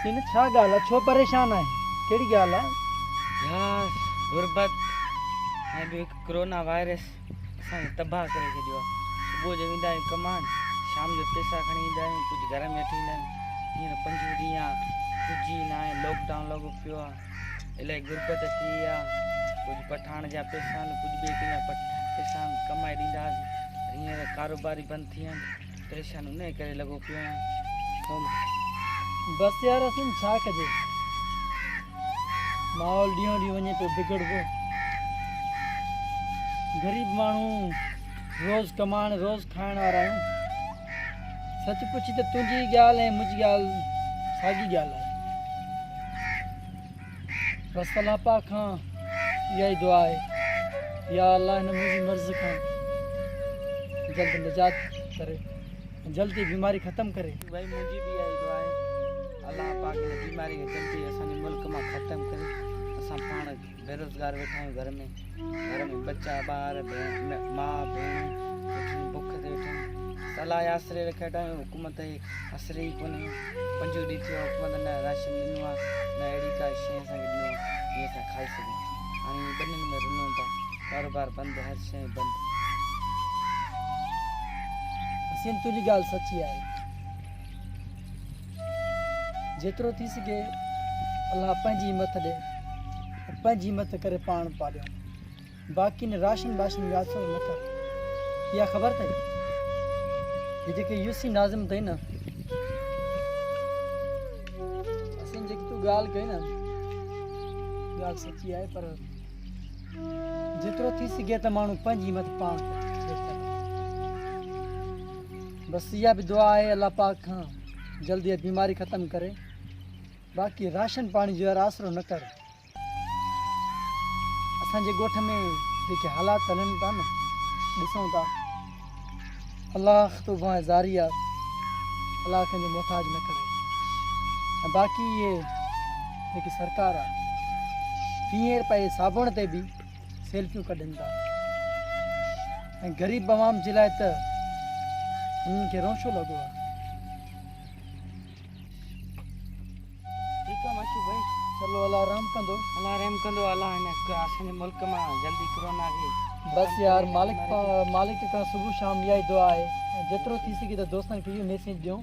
इन छा ॻाल्हि आहे छो परेशान आहे कहिड़ी ॻाल्हि आहे यार गुरबत ऐं ॿियो हिकु कोरोना वायरस असांखे तबाह करे छॾियो आहे। सुबुह जो वेंदा आहियूं कमाइण, शाम जो पैसा खणी ईंदा आहियूं, कुझु घर में वठी ईंदा आहियूं। हींअर 5 ॾींहं कुझु ई न आहे, लॉकडाउन लॻो पियो आहे, इलाही गुरबत थी आहे। कुझु पठाण जा पैसा आहिनि, कुझु ॿिए कंहिंजा पैसा आहिनि, कमाए ॾींदासीं। हींअर कारोबारी बंदि थी विया आहिनि, परेशान उन जे करे लॻो पियो आहियां। बसि यार असीं छा कजे, माहौल ॾींहों ॾींहुं वञे पियो बिगड़ंदो। ग़रीब माण्हू रोज़ कमाइण रोज़ खाइण वारा आहियूं। सच पुछी त तुंहिंजी ॻाल्हि ऐं मुंहिंजी ॻाल्हि साॻी ॻाल्हि आहे। बसि अलाह पाक खां इहा ई दुआ आहे, या अलाह हिन मुंहिंजी मर्ज़ खां जल्द निजात करे, जल्दी बीमारी ख़तमु करे। भाई मुंहिंजी बि इहा ई दुआ आहे, अलाह पाक हिन बीमारी खे जल्दी असांजे मुल्क मां ख़तमु करे। असां पाण बेरोज़गार वेठा आहियूं, घर में बच्चा ॿार माउ भेण बुख ते वेठा आहियूं। सलाह आसिरे रखे वेठा आहियूं, हुकूमत आसिरे ई कोन्हे। 5 ॾींहं थियो हुकूमत न राशन ॾिनो आहे, न अहिड़ी का शइ असांखे ॾिनो आहे जीअं असां खाई सघूं। हाणे ॿिन्हिनि में रुलूं था, कारोबार बंदि, हर शइ बंदि। असीं तुंहिंजी ॻाल्हि सची आहे। जेतिरो थी सघे अलाह पंहिंजी हिमत ॾे, पंहिंजी हिमत करे पाण पालियूं। बाक़ी न राशन वाशन वासो न कर। इहा ख़बर अथई, हे जेके यूसी नाज़िम अथई न, असीं जेकी तूं ॻाल्हि कई न, ॻाल्हि सची आहे, पर जेतिरो थी सघे त माण्हू पंहिंजी हिमत पाण करे। बसि इहा बि दुआ आहे अलाह पाक खां जल्दी बीमारी ख़तमु करे। बाक़ी राशन पाणी जो यार आसिरो न कर। असांजे ॻोठ में जेके हालात हलनि था न, ॾिसूं था, अलाह तौबा ज़ारी आहे, अलाह कंहिंजो मुहताज न करे। ऐं बाक़ी इहे जेकी सरकार आहे, 20 रुपए साबुण ते बि सेल्फियूं कढनि था, ऐं ग़रीब आवाम जे लाइ त उन्हनि खे रोशो लॻो आहे। ठीकु आहे माशू भाई, चलो अलाह रहम कंदो, अलाह रहम कंदो। अलाह हिन असांजे मुल्क मां जल्दी कोरोना खे बसि यार मालिक खां सुबुह शाम इहा ई दुआ आहे। ऐं जेतिरो थी सघे त दोस्तनि खे इहो मैसेज ॾियूं,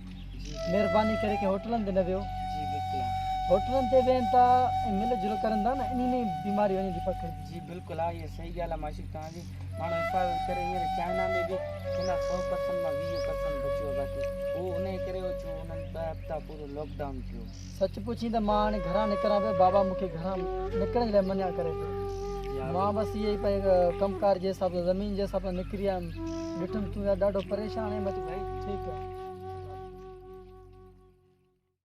महिरबानी करे के होटलनि ते न वियो। जी बिल्कुलु, होटलनि ते वेहनि था ऐं मिल जुल करनि था न, इन में बीमारी वञे थी पकड़े। जी बिल्कुलु आहे, इहा सही ॻाल्हि आहे माशू तव्हांजी। माण्हू हिफ़ाज़त करे, हींअर चाइना में बि हिन 100% मां 20% बचियो। बाक़ी उहो उन जे करे छो उन्हनि 2 हफ़्ता पूरो लॉकडाउन थियो। सच पुछी त मां हाणे घरां निकिरां पियो, बाबा मूंखे घरां निकिरण जे लाइ मञा करे पियो। मां बसि इहे ई भई कमकार जे हिसाब सां, ज़मीन जे हिसाब सां निकिरी आयुमि। ॾिठुमि तूं यार ॾाढो परेशान आहे, मां चयो भाई ठीकु आहे।